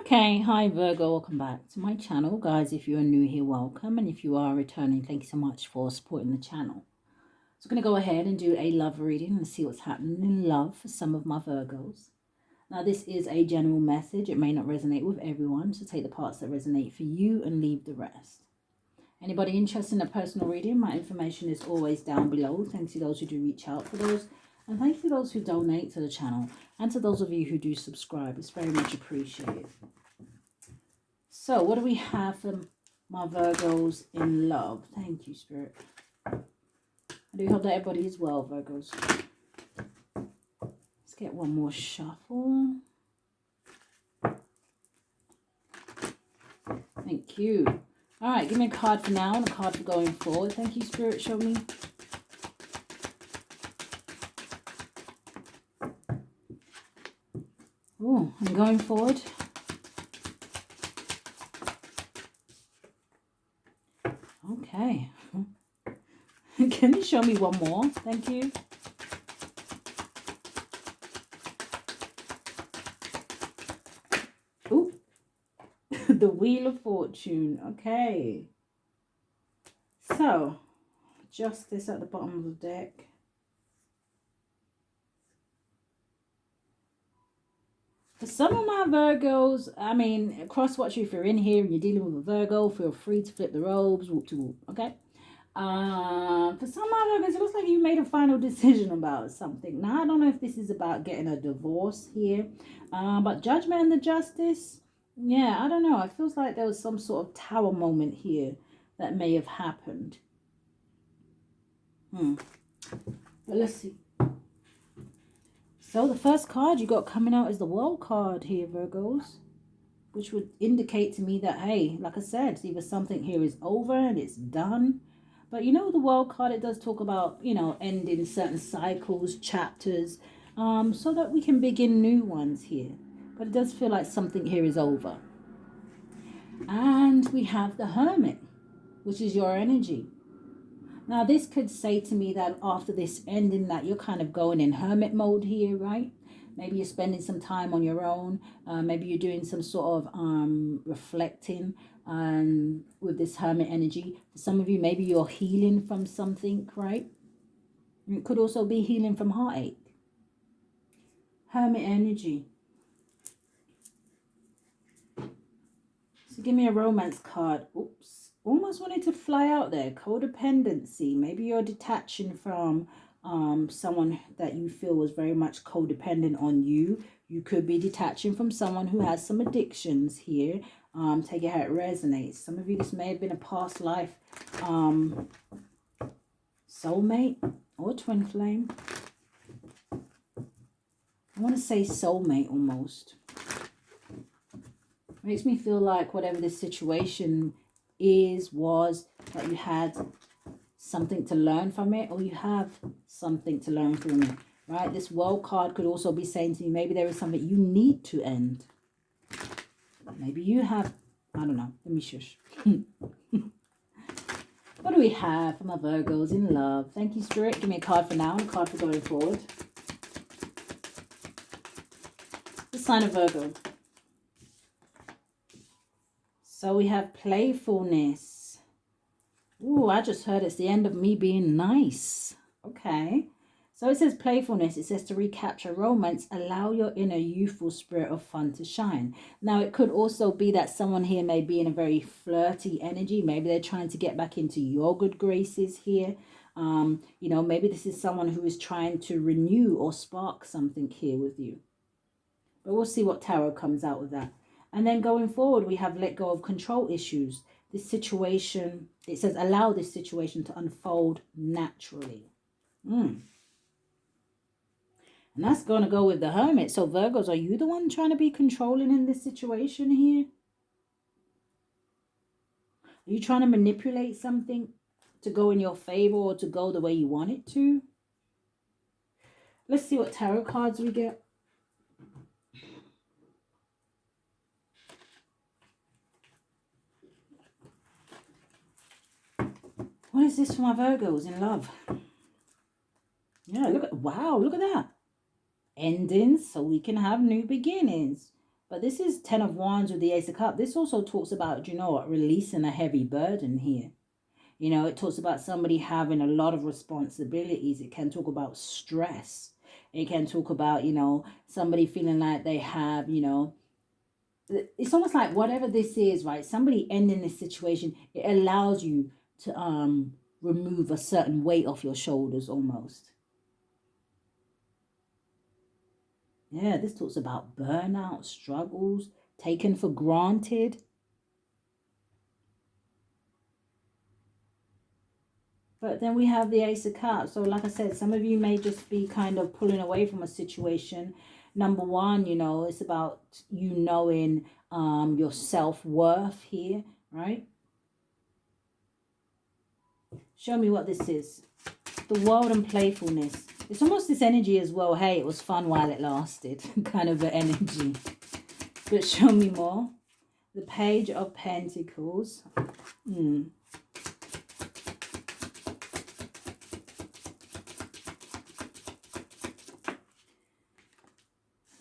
Okay, hi Virgo, welcome back to my channel. Guys, if you're new here, welcome. And if you are returning, thank you so much for supporting the channel. So I'm going to go ahead and do a love reading and see what's happening in love for some of my Virgos. Now, this is a general message. It may not resonate with everyone, so take the parts that resonate for you and leave the rest. Anybody interested in a personal reading, my information is always down below. Thanks to those who do reach out for those. And thank you to those who donate to the channel. And to those of you who do subscribe. It's very much appreciated. So, what do we have for my Virgos in love? Thank you, Spirit. I do hope that everybody is well, Virgos. Let's get one more shuffle. Thank you. All right, give me a card for now and a card for going forward. Thank you, Spirit. Show me. Oh, I'm going forward. Okay. Can you show me one more? Thank you. Ooh. The Wheel of Fortune. Okay. So, Justice at the bottom of the deck. For some of my Virgos, I mean, cross watch if you're in here and you're dealing with a Virgo, feel free to flip the robes, whoop to whoop, okay? For some of my Virgos, it looks like you made a final decision about something. Now, I don't know if this is about getting a divorce here, but Judgment and the Justice, yeah, I don't know. It feels like there was some sort of tower moment here that may have happened. But let's see. So the first card you got coming out is the World card here, Virgos, which would indicate to me that, hey, like I said, either something here is over and it's done. But you know, the World card, it does talk about, you know, ending certain cycles, chapters, so that we can begin new ones here. But it does feel like something here is over. And we have the Hermit, which is your energy. Now, this could say to me that after this ending that you're kind of going in hermit mode here, right? Maybe you're spending some time on your own. Maybe you're doing some sort of reflecting with this hermit energy. For some of you, maybe you're healing from something, right? It could also be healing from heartache. Hermit energy. So give me a romance card. Oops. Almost wanted to fly out there. Codependency. Maybe you're detaching from someone that you feel was very much codependent on you. You could be detaching from someone who has some addictions here. Take it how it resonates. Some of you, this may have been a past life soulmate or twin flame. I want to say soulmate almost. Makes me feel like whatever this situation was that you had something to learn from it, or you have something to learn from it, right? This World card could also be saying to you, maybe there is something you need to end. Maybe you have, I don't know, let me shush. What do we have for my Virgos in love? Thank you, Spirit. Give me a card for now and a card for going forward. The sign of Virgo. So we have playfulness. Ooh, I just heard it's the end of me being nice. Okay. So it says playfulness. It says to recapture romance, allow your inner youthful spirit of fun to shine. Now, it could also be that someone here may be in a very flirty energy. Maybe they're trying to get back into your good graces here. You know, maybe this is someone who is trying to renew or spark something here with you. But we'll see what tarot comes out with that. And then going forward, we have let go of control issues. This situation, it says allow this situation to unfold naturally. And that's going to go with the Hermit. So Virgos, are you the one trying to be controlling in this situation here? Are you trying to manipulate something to go in your favor or to go the way you want it to? Let's see what tarot cards we get. What is this for my Virgos in love? Yeah, look at, wow, look at that. Endings so we can have new beginnings. But this is 10 of Wands with the Ace of Cups. This also talks about, you know what, releasing a heavy burden here. You know, it talks about somebody having a lot of responsibilities. It can talk about stress. It can talk about, you know, somebody feeling like they have, you know, it's almost like whatever this is, right? Somebody ending this situation, it allows you to remove a certain weight off your shoulders almost. Yeah, this talks about burnout, struggles, taken for granted. But then we have the Ace of Cups. So like I said, some of you may just be kind of pulling away from a situation. Number one, you know, it's about you knowing your self-worth here, right? Show me what this is. The world and playfulness. It's almost this energy as well. Hey, it was fun while it lasted. Kind of an energy. But show me more. The Page of Pentacles. The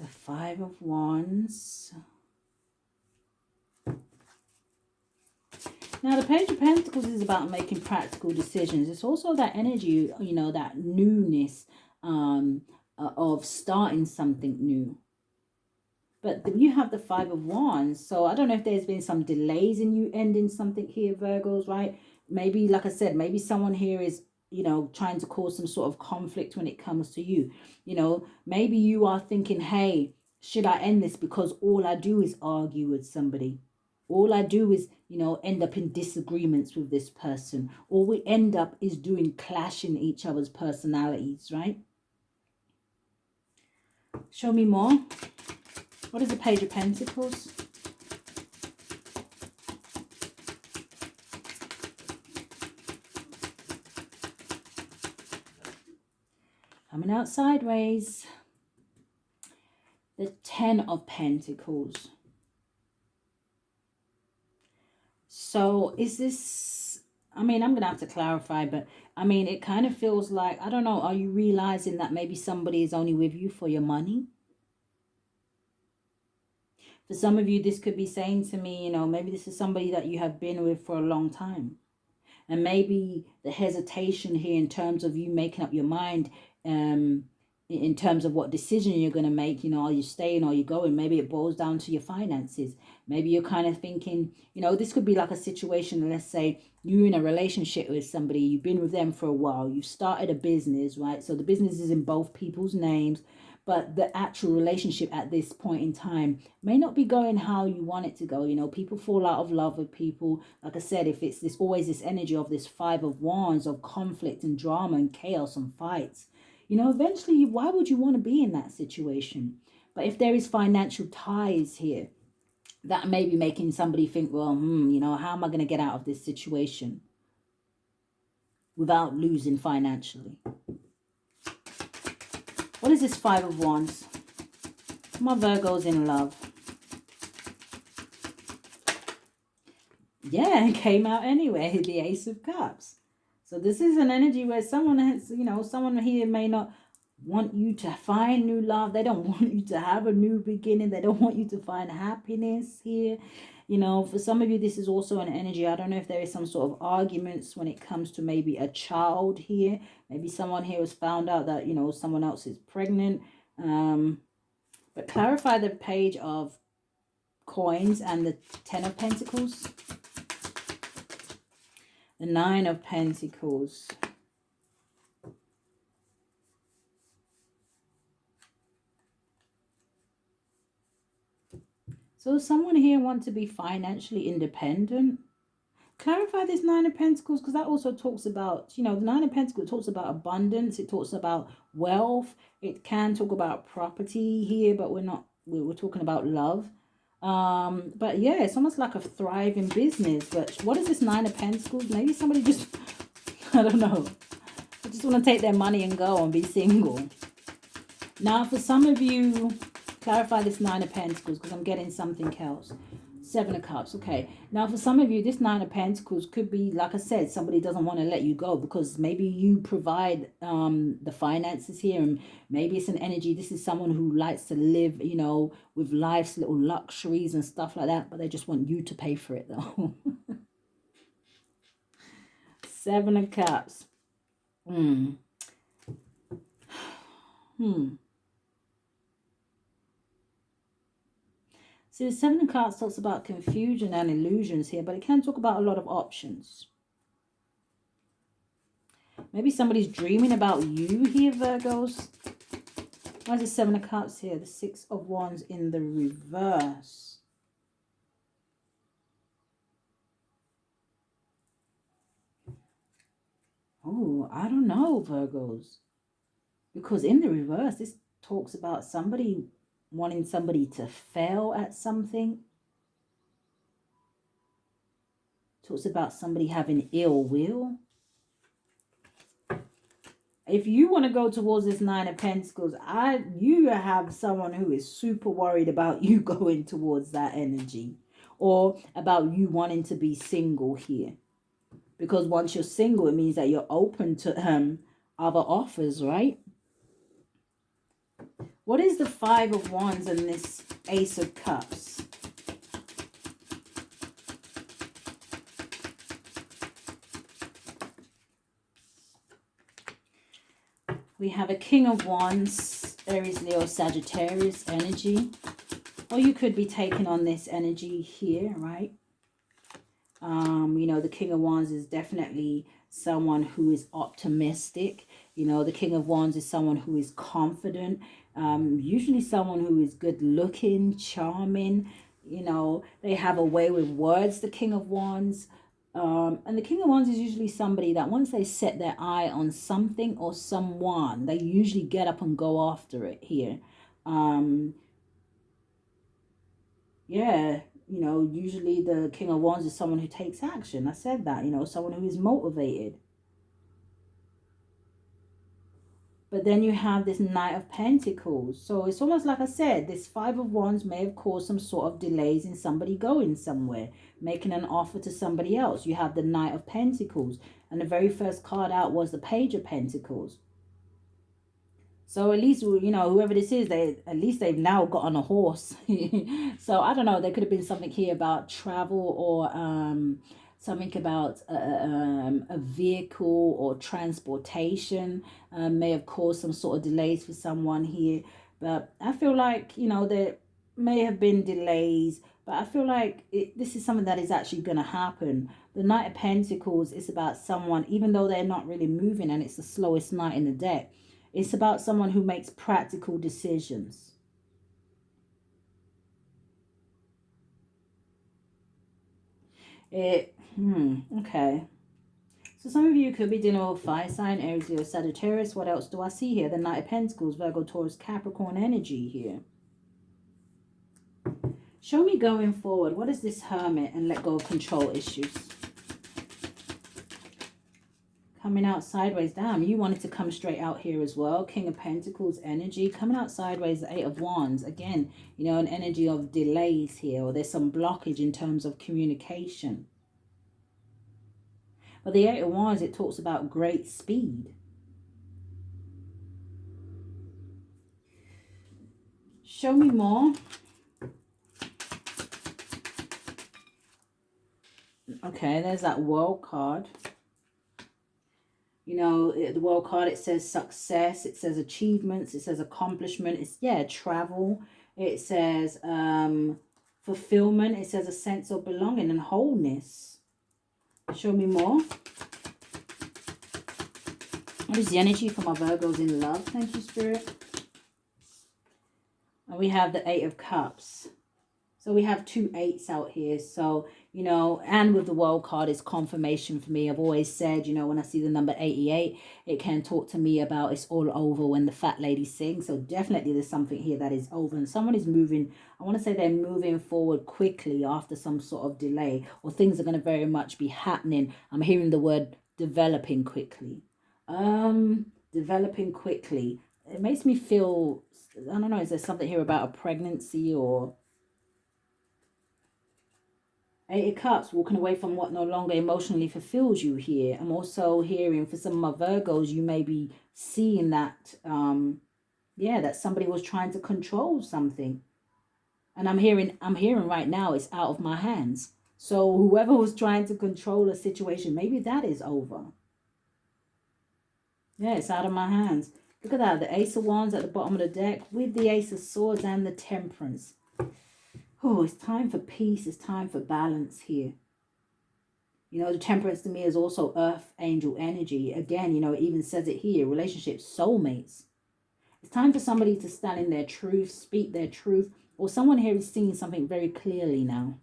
Five of Wands. Now, the Page of Pentacles is about making practical decisions. It's also that energy, you know, that newness of starting something new. But you have the Five of Wands. So I don't know if there's been some delays in you ending something here, Virgos, right? Maybe, like I said, maybe someone here is, you know, trying to cause some sort of conflict when it comes to you. You know, maybe you are thinking, hey, should I end this? Because all I do is argue with somebody. All I do is, you know, end up in disagreements with this person. All we end up is doing clashing each other's personalities, right? Show me more. What is the Page of Pentacles? Coming out sideways. The Ten of Pentacles. So is this, I mean, I'm going to have to clarify, but I mean, it kind of feels like, I don't know, are you realizing that maybe somebody is only with you for your money? For some of you, this could be saying to me, you know, maybe this is somebody that you have been with for a long time. And maybe the hesitation here in terms of you making up your mind, in terms of what decision you're going to make, you know, are you staying or are you going? Maybe it boils down to your finances. Maybe you're kind of thinking, you know, this could be like a situation, let's say you're in a relationship with somebody, you've been with them for a while, you started a business, right? So the business is in both people's names, but the actual relationship at this point in time may not be going how you want it to go. You know, people fall out of love with people. Like I said, if it's this always this energy of this Five of Wands, of conflict and drama and chaos and fights, you know, eventually, why would you want to be in that situation? But if there is financial ties here, that may be making somebody think, well, you know, how am I going to get out of this situation without losing financially? What is this Five of Wands? My Virgo's in love. Yeah, it came out anyway, the Ace of Cups. So this is an energy where someone has, you know, someone here may not want you to find new love. They don't want you to have a new beginning. They don't want you to find happiness here. You know, for some of you, this is also an energy. I don't know if there is some sort of arguments when it comes to maybe a child here. Maybe someone here has found out that, you know, someone else is pregnant. But clarify the Page of Coins and the Ten of Pentacles. The Nine of Pentacles. So someone here wants to be financially independent. Clarify this Nine of Pentacles, because that also talks about, you know, the Nine of Pentacles talks about abundance. It talks about wealth. It can talk about property here, but we're talking about love. But yeah, it's almost like a thriving business. But what is this Nine of Pentacles? Maybe somebody just, I don't know, they just want to take their money and go and be single. Now, for some of you, clarify this Nine of Pentacles, because I'm getting something else. Seven of Cups. Okay. Now, for some of you, this Nine of Pentacles could be, like I said, somebody doesn't want to let you go because maybe you provide the finances here, and maybe it's an energy. This is someone who likes to live, you know, with life's little luxuries and stuff like that, but they just want you to pay for it, though. Seven of Cups. Hmm. See, the Seven of Cups talks about confusion and illusions here, but it can talk about a lot of options. Maybe somebody's dreaming about you here, Virgos. Why is the Seven of Cups here? The Six of Wands in the reverse. Oh, I don't know, Virgos. Because in the reverse, this talks about somebody wanting somebody to fail at something. Talks about somebody having ill will. If you want to go towards this Nine of Pentacles, you have someone who is super worried about you going towards that energy, or about you wanting to be single here. Because once you're single, it means that you're open to other offers, right? What is the Five of Wands and this Ace of Cups? We have a King of Wands, Aries, Leo, Sagittarius energy. Or you could be taking on this energy here, right? You know, the King of Wands is definitely someone who is optimistic. You know, the King of Wands is someone who is confident. Usually someone who is good looking, charming. You know, they have a way with words, the King of Wands. And the King of Wands is usually somebody that once they set their eye on something or someone, they usually get up and go after it here. Yeah, you know, usually the King of Wands is someone who takes action. I said that, you know, someone who is motivated. But then you have this Knight of Pentacles. So it's almost like I said, this Five of Wands may have caused some sort of delays in somebody going somewhere, making an offer to somebody else. You have the Knight of Pentacles. And the very first card out was the Page of Pentacles. So at least, you know, whoever this is, at least they've now got on a horse. So I don't know, there could have been something here about travel, or something about a vehicle or transportation may have caused some sort of delays for someone here. But I feel like, you know, there may have been delays, but I feel like this is something that is actually going to happen. The Knight of Pentacles is about someone, even though they're not really moving and it's the slowest knight in the deck, it's about someone who makes practical decisions. Okay. So some of you could be dealing with fire sign, Aries, Leo, Sagittarius. What else do I see here? The Knight of Pentacles, Virgo, Taurus, Capricorn energy here. Show me going forward. What is this Hermit and let go of control issues? Coming out sideways. Damn, you wanted to come straight out here as well. King of Pentacles energy. Coming out sideways, the Eight of Wands. Again, you know, an energy of delays here, or there's some blockage in terms of communication. But the Eight of Wands, it talks about great speed. Show me more. Okay, there's that World card. You know, the World card, it says success, it says achievements, it says accomplishment, it's, yeah, travel. It says fulfillment, it says a sense of belonging and wholeness. Show me more. What is the energy for my Virgos in love? Thank you, Spirit. And we have the Eight of Cups. So we have two eights out here. So, you know, and with the World card, it's confirmation for me. I've always said, you know, when I see the number 88, it can talk to me about it's all over when the fat lady sings. So definitely there's something here that is over. And someone is moving, I want to say they're moving forward quickly after some sort of delay. Or things are going to very much be happening. I'm hearing the word developing quickly. Developing quickly. It makes me feel, I don't know, is there something here about a pregnancy or... Eight of Cups, walking away from what no longer emotionally fulfills you here. I'm also hearing for some of my Virgos, you may be seeing that, yeah, that somebody was trying to control something. And I'm hearing right now it's out of my hands. So whoever was trying to control a situation, maybe that is over. Yeah, it's out of my hands. Look at that. The Ace of Wands at the bottom of the deck with the Ace of Swords and the Temperance. Oh, it's time for peace. It's time for balance here. You know, the Temperance to me is also Earth Angel energy. Again, you know, it even says it here. Relationships, soulmates. It's time for somebody to stand in their truth, speak their truth. Or someone here is seeing something very clearly now.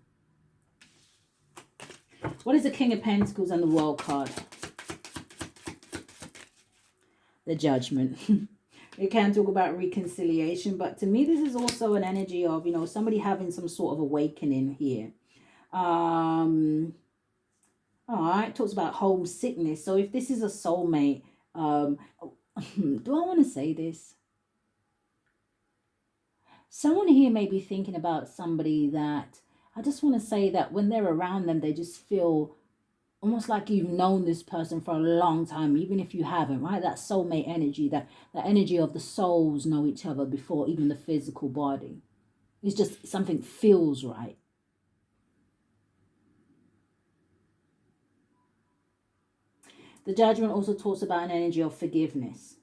What is the King of Pentacles and the World card? The Judgment. It can talk about reconciliation, but to me this is also an energy of, you know, somebody having some sort of awakening here. All right, talks about homesickness. So if this is a soulmate, do I want to say this? Someone here may be thinking about somebody that, I just want to say that when they're around them, they just feel almost like you've known this person for a long time, even if you haven't, right? That soulmate energy, that energy of the souls know each other before even the physical body. It's just something feels right. The Judgment also talks about an energy of forgiveness.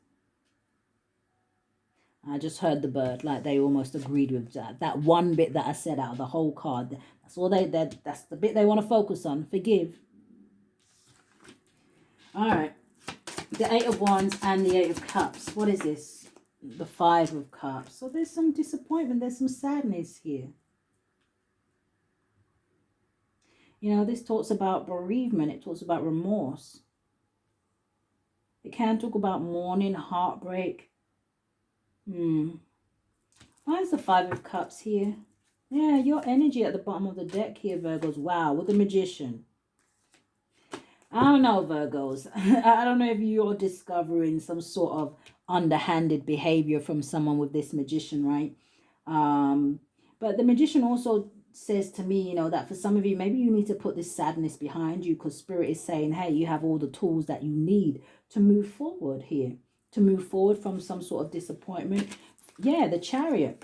I just heard the bird, like they almost agreed with that. That one bit that I said out of the whole card. That's all that's the bit they want to focus on. Forgive. All right. The Eight of Wands and the Eight of Cups. What is this? The Five of Cups. So there's some disappointment. There's some sadness here. You know, this talks about bereavement. It talks about remorse. It can talk about mourning, heartbreak. Why is the Five of Cups here? Yeah, your energy at the bottom of the deck here, Virgos. Wow, with the Magician. I don't know, Virgos. I don't know if you're discovering some sort of underhanded behavior from someone with this Magician, right? But the Magician also says to me, you know, that for some of you, maybe you need to put this sadness behind you because Spirit is saying, hey, you have all the tools that you need to move forward here, to move forward from some sort of disappointment. Yeah, the Chariot.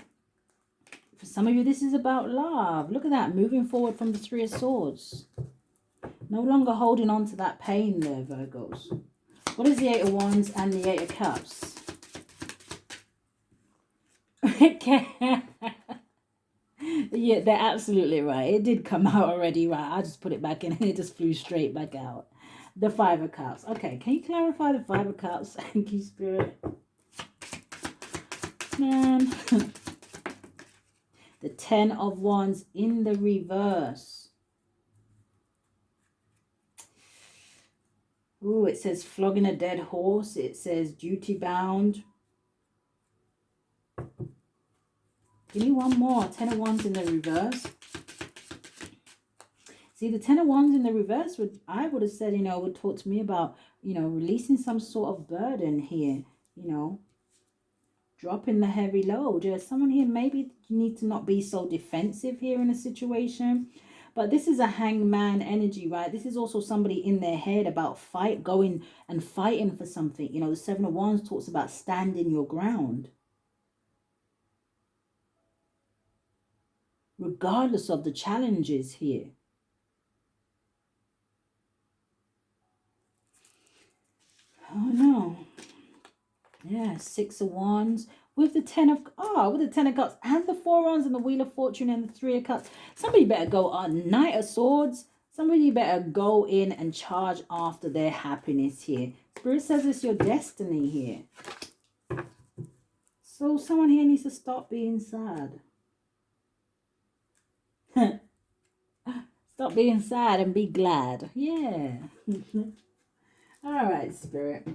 For some of you, this is about love. Look at that, moving forward from the Three of Swords. No longer holding on to that pain there, Virgos. What is the Eight of Wands and the Eight of Cups? Yeah, they're absolutely right. It did come out already, right? I just put it back in and it just flew straight back out. The Five of Cups. Okay, can you clarify the Five of Cups? Thank you, Spirit. Man. The Ten of Wands in the reverse. Ooh, it says flogging a dead horse. It says duty bound. Give me one more. Ten of Wands in the reverse. See, the Ten of Wands in the reverse, I would have said, you know, would talk to me about, you know, releasing some sort of burden here, you know, dropping the heavy load. There's someone here, maybe you need to not be so defensive here in a situation. But this is a hangman energy, right? This is also somebody in their head about going and fighting for something. You know, the Seven of Wands talks about standing your ground. Regardless of the challenges here. Oh no. Yeah, Six of Wands with the Ten of Cups and the Four of Wands and the Wheel of Fortune and the Three of Cups. Somebody better go on Knight of Swords. Somebody better go in and charge after their happiness here. Spirit says it's your destiny here. So someone here needs to stop being sad. Stop being sad and be glad. Yeah. All right, Spirit.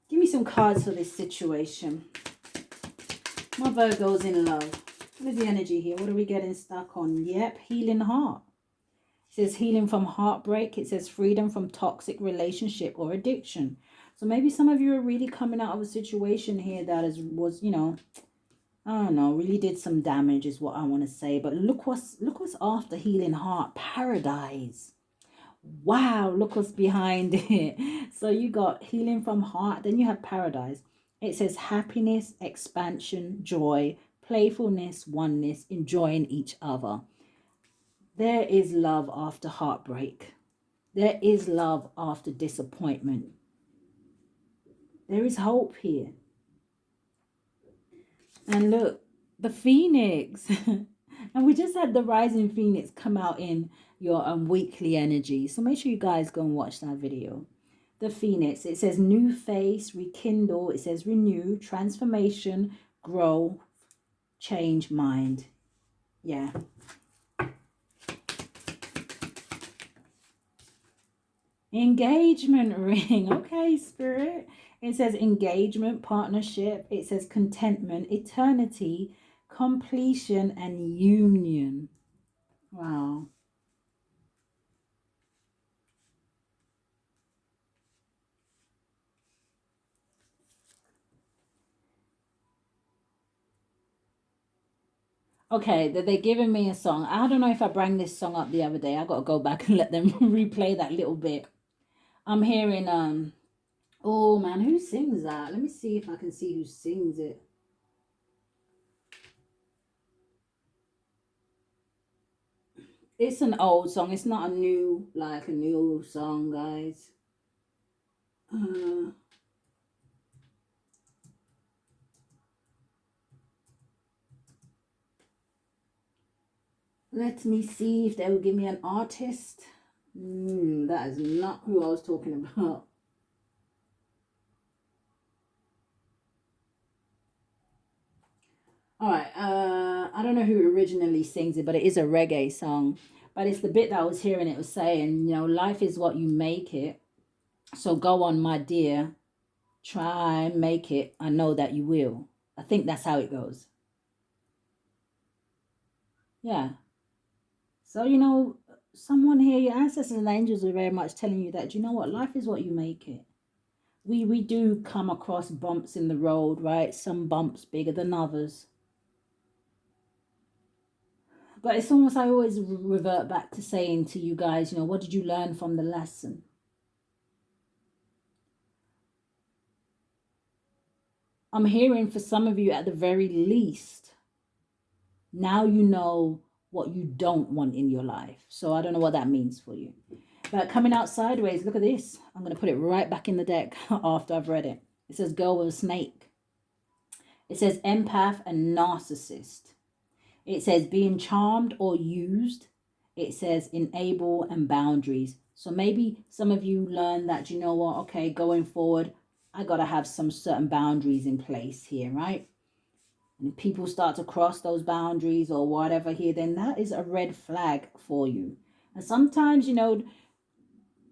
Give me some cards for this situation. My Virgo's in love. What is the energy here? What are we getting stuck on? Yep, healing heart. It says healing from heartbreak. It says freedom from toxic relationship or addiction. So maybe some of you are really coming out of a situation here that was, you know, I don't know, really did some damage is what I want to say. But look what's after healing heart. Paradise. Wow, look what's behind it. So you got healing from heart, then you have paradise. It says happiness, expansion, joy, playfulness, oneness, enjoying each other. There is love after heartbreak. There is love after disappointment. There is hope here. And look, the Phoenix. And we just had the rising Phoenix come out in your weekly energy. So make sure you guys go and watch that video. The Phoenix, it says new face, rekindle. It says renew, transformation, grow, change mind. Yeah. Engagement ring. Okay, Spirit. It says engagement, partnership. It says contentment, eternity, completion, and union. Wow. Okay, they're giving me a song. I don't know if I bring this song up the other day. I got to go back and let them replay that little bit. I'm hearing, oh man, who sings that? Let me see if I can see who sings it. It's an old song. It's not a new, like a new song, guys. Uh, Let me see if they will give me an artist. That is not who I was talking about. All right. I don't know who originally sings it, but it is a reggae song. But it's the bit that I was hearing. It was saying, life is what you make it. So go on, my dear. Try and make it. I know that you will. I think that's how it goes. Yeah. So, someone here, your ancestors and angels are very much telling you that, you know what? Life is what you make it. We do come across bumps in the road, right? Some bumps bigger than others. But it's almost, I always revert back to saying to you guys, what did you learn from the lesson? I'm hearing for some of you at the very least, now you know what you don't want in your life. So I don't know what that means for you. But coming out sideways, look at this. I'm going to put it right back in the deck after I've read it. It says girl with a snake. It says empath and narcissist. It says being charmed or used. It says enable and boundaries. So maybe some of you learn that, you know what, okay, going forward, I got to have some certain boundaries in place here, right? And if people start to cross those boundaries or whatever here, then that is a red flag for you. And sometimes,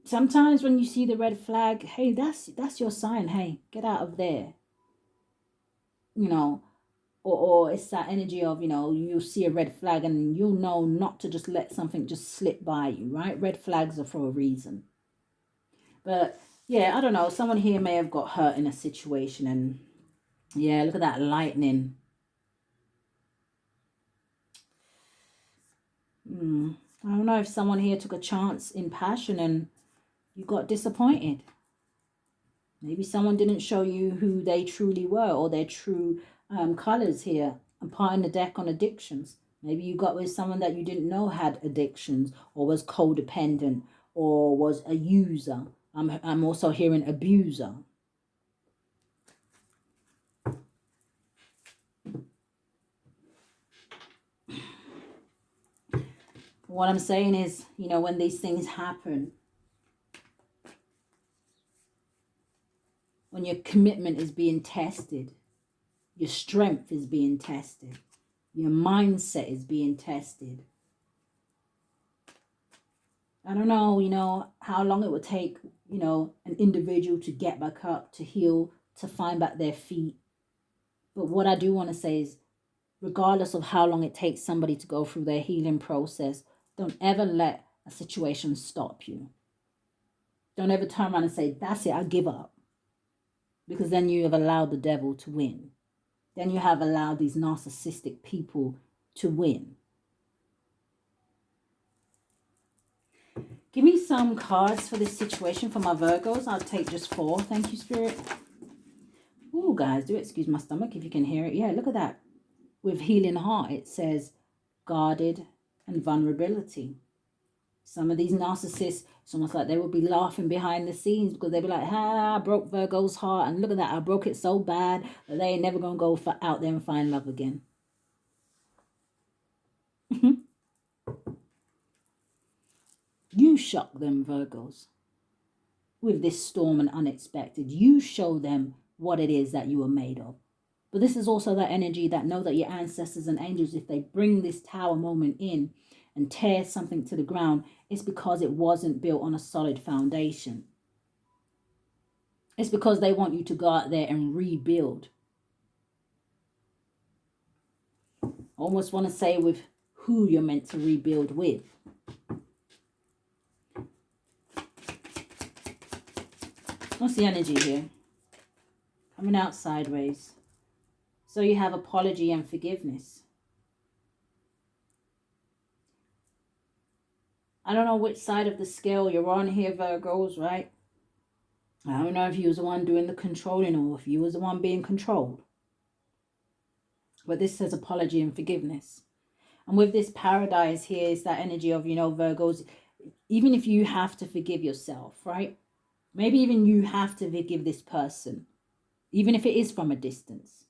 sometimes when you see the red flag, hey, that's your sign. Hey, get out of there. You know, or it's that energy of, you'll see a red flag and you'll know not to just let something just slip by you, right? Red flags are for a reason. But yeah, I don't know. Someone here may have got hurt in a situation, and yeah, look at that lightning. I don't know if someone here took a chance in passion and you got disappointed. Maybe someone didn't show you who they truly were or their true colors here. I'm parting the deck on addictions. Maybe you got with someone that you didn't know had addictions or was codependent or was a user. I'm also hearing abuser. What I'm saying is, when these things happen, when your commitment is being tested, your strength is being tested, your mindset is being tested. I don't know, how long it would take, an individual to get back up, to heal, to find back their feet. But what I do want to say is, regardless of how long it takes somebody to go through their healing process, don't ever let a situation stop you. Don't ever turn around and say, that's it, I give up. Because then you have allowed the devil to win. then you have allowed these narcissistic people to win. Give me some cards for this situation for my Virgos. I'll take just 4. Thank you, Spirit. Oh, guys, do excuse my stomach if you can hear it. Yeah, look at that. With healing heart, it says guarded and vulnerability. Some of these narcissists, it's almost like they will be laughing behind the scenes because they'll be like, I broke Virgo's heart. And look at that. I broke it so bad that they ain't never going to go out there and find love again. You shock them, Virgos, with this storm and unexpected. You show them what it is that you are made of. But this is also that energy that know that your ancestors and angels, if they bring this tower moment in and tear something to the ground, it's because it wasn't built on a solid foundation. It's because they want you to go out there and rebuild. I almost want to say with who you're meant to rebuild with. What's the energy here? Coming out sideways. So you have apology and forgiveness. I don't know which side of the scale you're on here, Virgos, right? I don't know if you was the one doing the controlling or if you was the one being controlled. But this says apology and forgiveness. And with this paradise here, it's that energy of, Virgos, even if you have to forgive yourself, right? Maybe even you have to forgive this person, even if it is from a distance.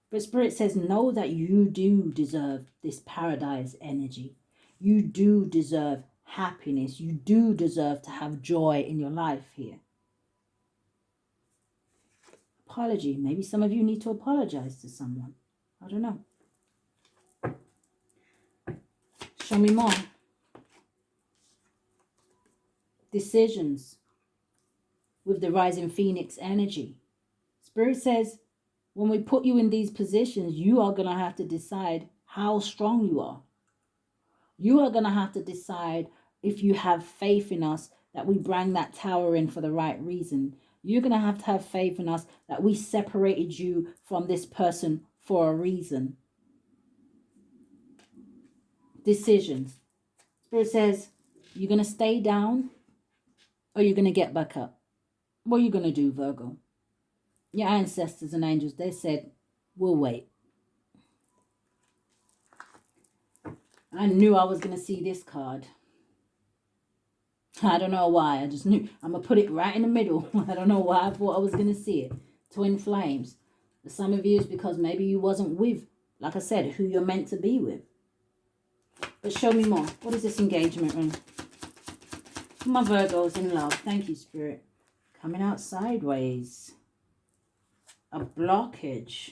But Spirit says, know that you do deserve this paradise energy. You do deserve happiness. You do deserve to have joy in your life here. Apology. Maybe some of you need to apologize to someone. I don't know. Show me more. Decisions with the rising Phoenix energy. Spirit says, when we put you in these positions, you are going to have to decide how strong you are. You are going to have to decide if you have faith in us that we bring that tower in for the right reason. You're going to have faith in us that we separated you from this person for a reason. Decisions. Spirit says, you're going to stay down or you're going to get back up. What are you going to do, Virgo? Your ancestors and angels, they said, we'll wait. I knew I was going to see this card. I don't know why. I just knew. I'm going to put it right in the middle. I don't know why I thought I was going to see it. Twin flames. For some of you, it's because maybe you wasn't with, like I said, who you're meant to be with. But show me more. What is this engagement ring? My Virgos in love. Thank you, Spirit. Coming out sideways. A blockage.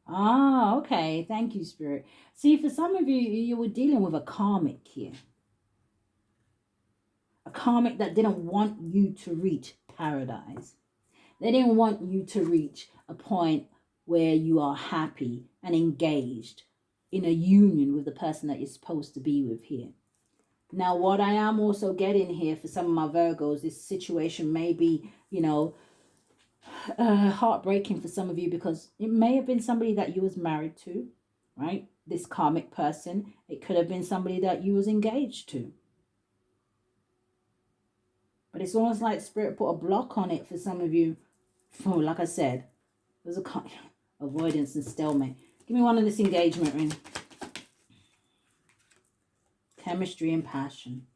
Ah, okay. Thank you, Spirit. See, for some of you, you were dealing with a karmic here. A karmic that didn't want you to reach paradise. They didn't want you to reach a point where you are happy and engaged in a union with the person that you're supposed to be with here. Now, what I am also getting here for some of my Virgos, this situation may be, heartbreaking for some of you because it may have been somebody that you was married to, right? This karmic person. It could have been somebody that you was engaged to. But it's almost like Spirit put a block on it for some of you. Oh, like I said, there's a avoidance and stalemate. Give me one of this engagement ring. Chemistry and passion.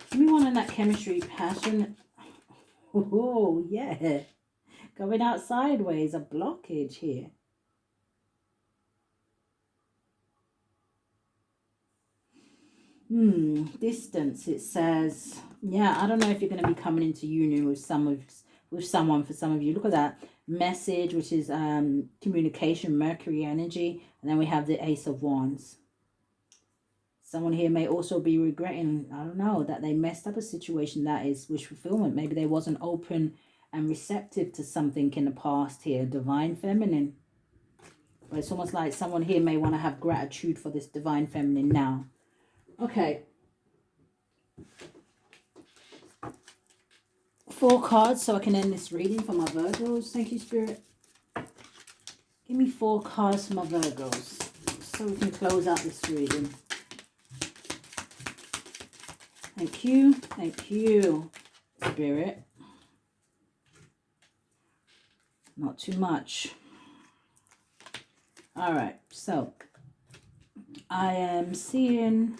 Give me one of that chemistry, passion. Oh, yeah. Going out sideways, a blockage here. Distance, it says. Yeah, I don't know if you're going to be coming into union with someone for some of you. Look at that. Message, which is communication, Mercury energy. And then we have the Ace of Wands. Someone here may also be regretting, I don't know, that they messed up a situation that is wish fulfillment. Maybe they wasn't open and receptive to something in the past here. Divine feminine. But it's almost like someone here may want to have gratitude for this divine feminine now. Okay. 4 cards so I can end this reading for my Virgos. Thank you, Spirit. Give me 4 cards for my Virgos so we can close out this reading. Thank you. Thank you, Spirit. Not too much. All right. So I am seeing,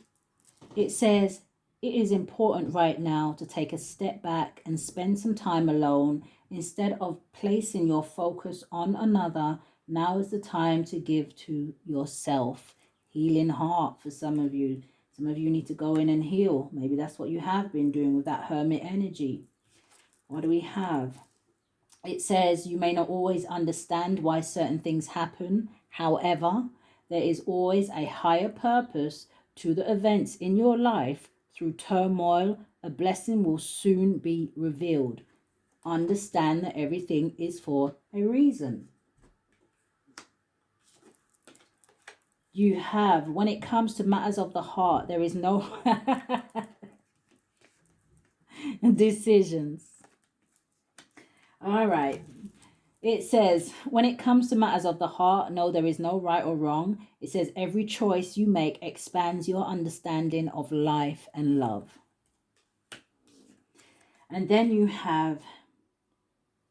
it says, it is important right now to take a step back and spend some time alone. Instead of placing your focus on another, now is the time to give to yourself. Healing heart for some of you. Some of you need to go in and heal. Maybe that's what you have been doing with that hermit energy. What do we have? It says you may not always understand why certain things happen. However, there is always a higher purpose to the events in your life. Through turmoil, a blessing will soon be revealed. Understand that everything is for a reason. You have, when it comes to matters of the heart, there is no decisions. All right. It says, when it comes to matters of the heart, no, there is no right or wrong. It says, every choice you make expands your understanding of life and love. And then you have,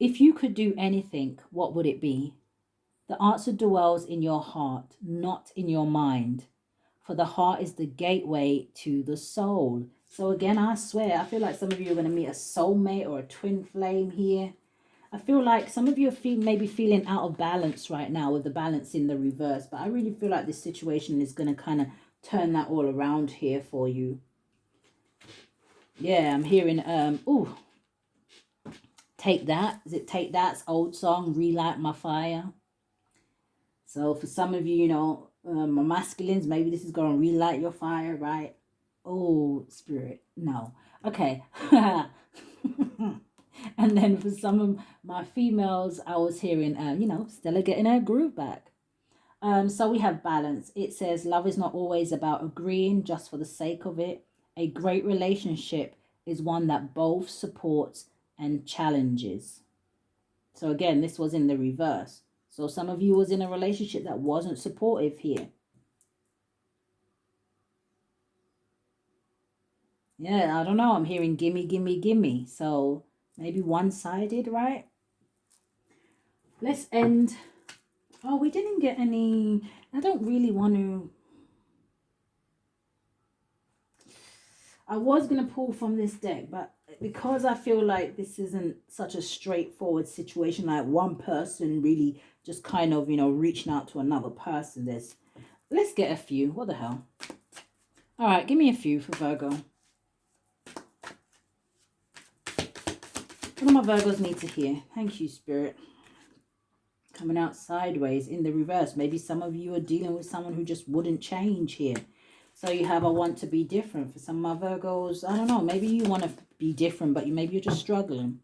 if you could do anything, what would it be? The answer dwells in your heart, not in your mind. For the heart is the gateway to the soul. So again, I swear, I feel like some of you are going to meet a soulmate or a twin flame here. I feel like some of you are maybe feeling out of balance right now with the balance in the reverse. But I really feel like this situation is going to kind of turn that all around here for you. Yeah, I'm hearing, ooh, Take That. Is it Take That's old song, Relight My Fire? So for some of you, you know, my masculines, maybe this is going to relight your fire, right? Oh, Spirit, no. Okay. And then for some of my females, I was hearing, you know, Stella getting her groove back. So we have balance. It says love is not always about agreeing just for the sake of it. A great relationship is one that both supports and challenges. So again, this was in the reverse. So some of you was in a relationship that wasn't supportive here. Yeah, I don't know. I'm hearing gimme, gimme, gimme. So maybe one-sided, right? Let's end. Oh, we didn't get any. I don't really want to. I was going to pull from this deck, but because I feel like this isn't such a straightforward situation, like one person really just kind of, you know, reaching out to another person, let's get a few. What the hell? All right, give me a few for Virgo. What do my Virgos need to hear? Thank you, Spirit. Coming out sideways in the reverse. Maybe some of you are dealing with someone who just wouldn't change here. So you have, I want to be different. For some of my Virgos, I don't know. Maybe you want to be different, but maybe you're just struggling.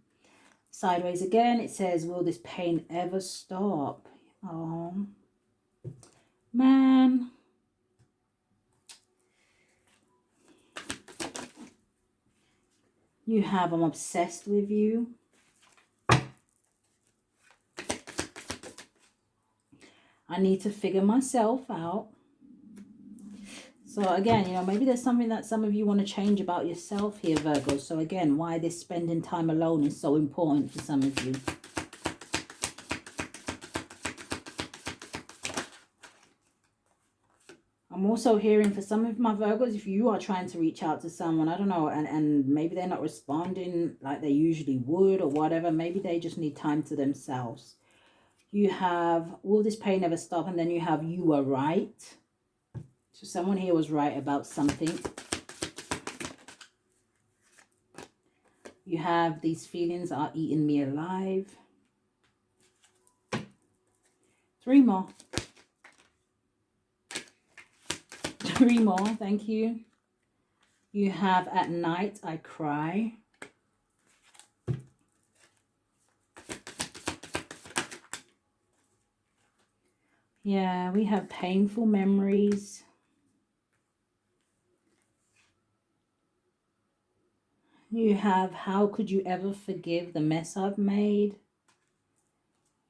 Sideways again, it says, will this pain ever stop? Oh, man. You have, I'm obsessed with you. I need to figure myself out. So again, you know, maybe there's something that some of you want to change about yourself here, Virgo. So again, why this spending time alone is so important for some of you. I'm also hearing for some of my Virgos, if you are trying to reach out to someone, I don't know, and maybe they're not responding like they usually would or whatever. Maybe they just need time to themselves. You have, will this pain ever stop? And then you have, you were right. So someone here was right about something. You have, these feelings are eating me alive. 3 more. 3 more, thank you. You have, at night I cry. Yeah, we have painful memories. You have, how could you ever forgive the mess I've made?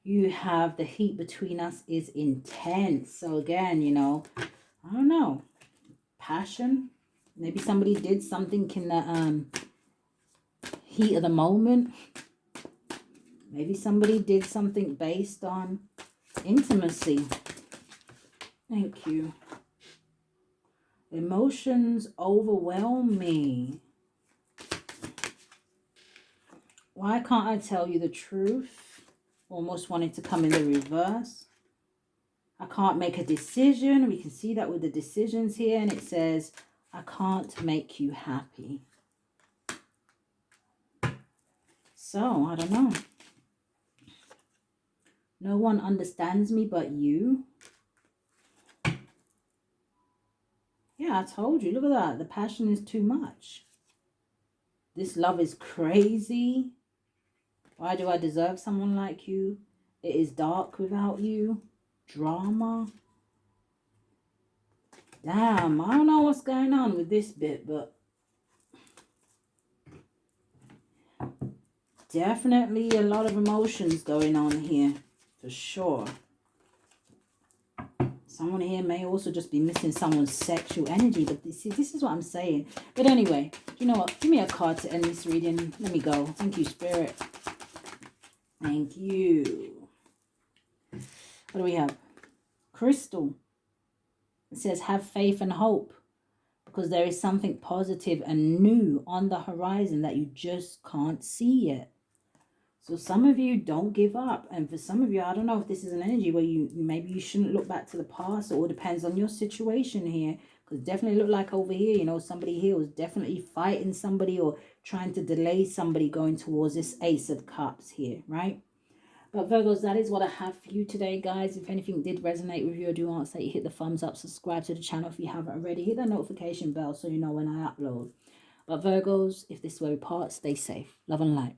You have, the heat between us is intense. So again, you know, I don't know, passion. Maybe somebody did something in the heat of the moment. Maybe somebody did something based on intimacy. Thank you. Emotions overwhelm me. Why can't I tell you the truth? Almost wanted to come in the reverse. I can't make a decision. We can see that with the decisions here. And it says, I can't make you happy. So, I don't know. No one understands me but you. Yeah, I told you. Look at that. The passion is too much. This love is crazy. Why do I deserve someone like you? It is dark without you. Drama. Damn, I don't know what's going on with this bit, but definitely a lot of emotions going on here, for sure. Someone here may also just be missing someone's sexual energy, but this is what I'm saying. But anyway, you know what? Give me a card to end this reading. Let me go. Thank you, Spirit. Thank you. What do we have? Crystal. It says, have faith and hope, because there is something positive and new on the horizon that you just can't see yet. So some of you don't give up. And for some of you, I don't know if this is an energy where maybe you shouldn't look back to the past, or it depends on your situation here. Because definitely look like over here, you know, somebody here was definitely fighting somebody or trying to delay somebody going towards this Ace of Cups here, right? But Virgos, that is what I have for you today, guys. If anything did resonate with you, I do ask that you hit the thumbs up, subscribe to the channel if you haven't already. Hit that notification bell so you know when I upload. But Virgos, if this is where we part, stay safe. Love and light.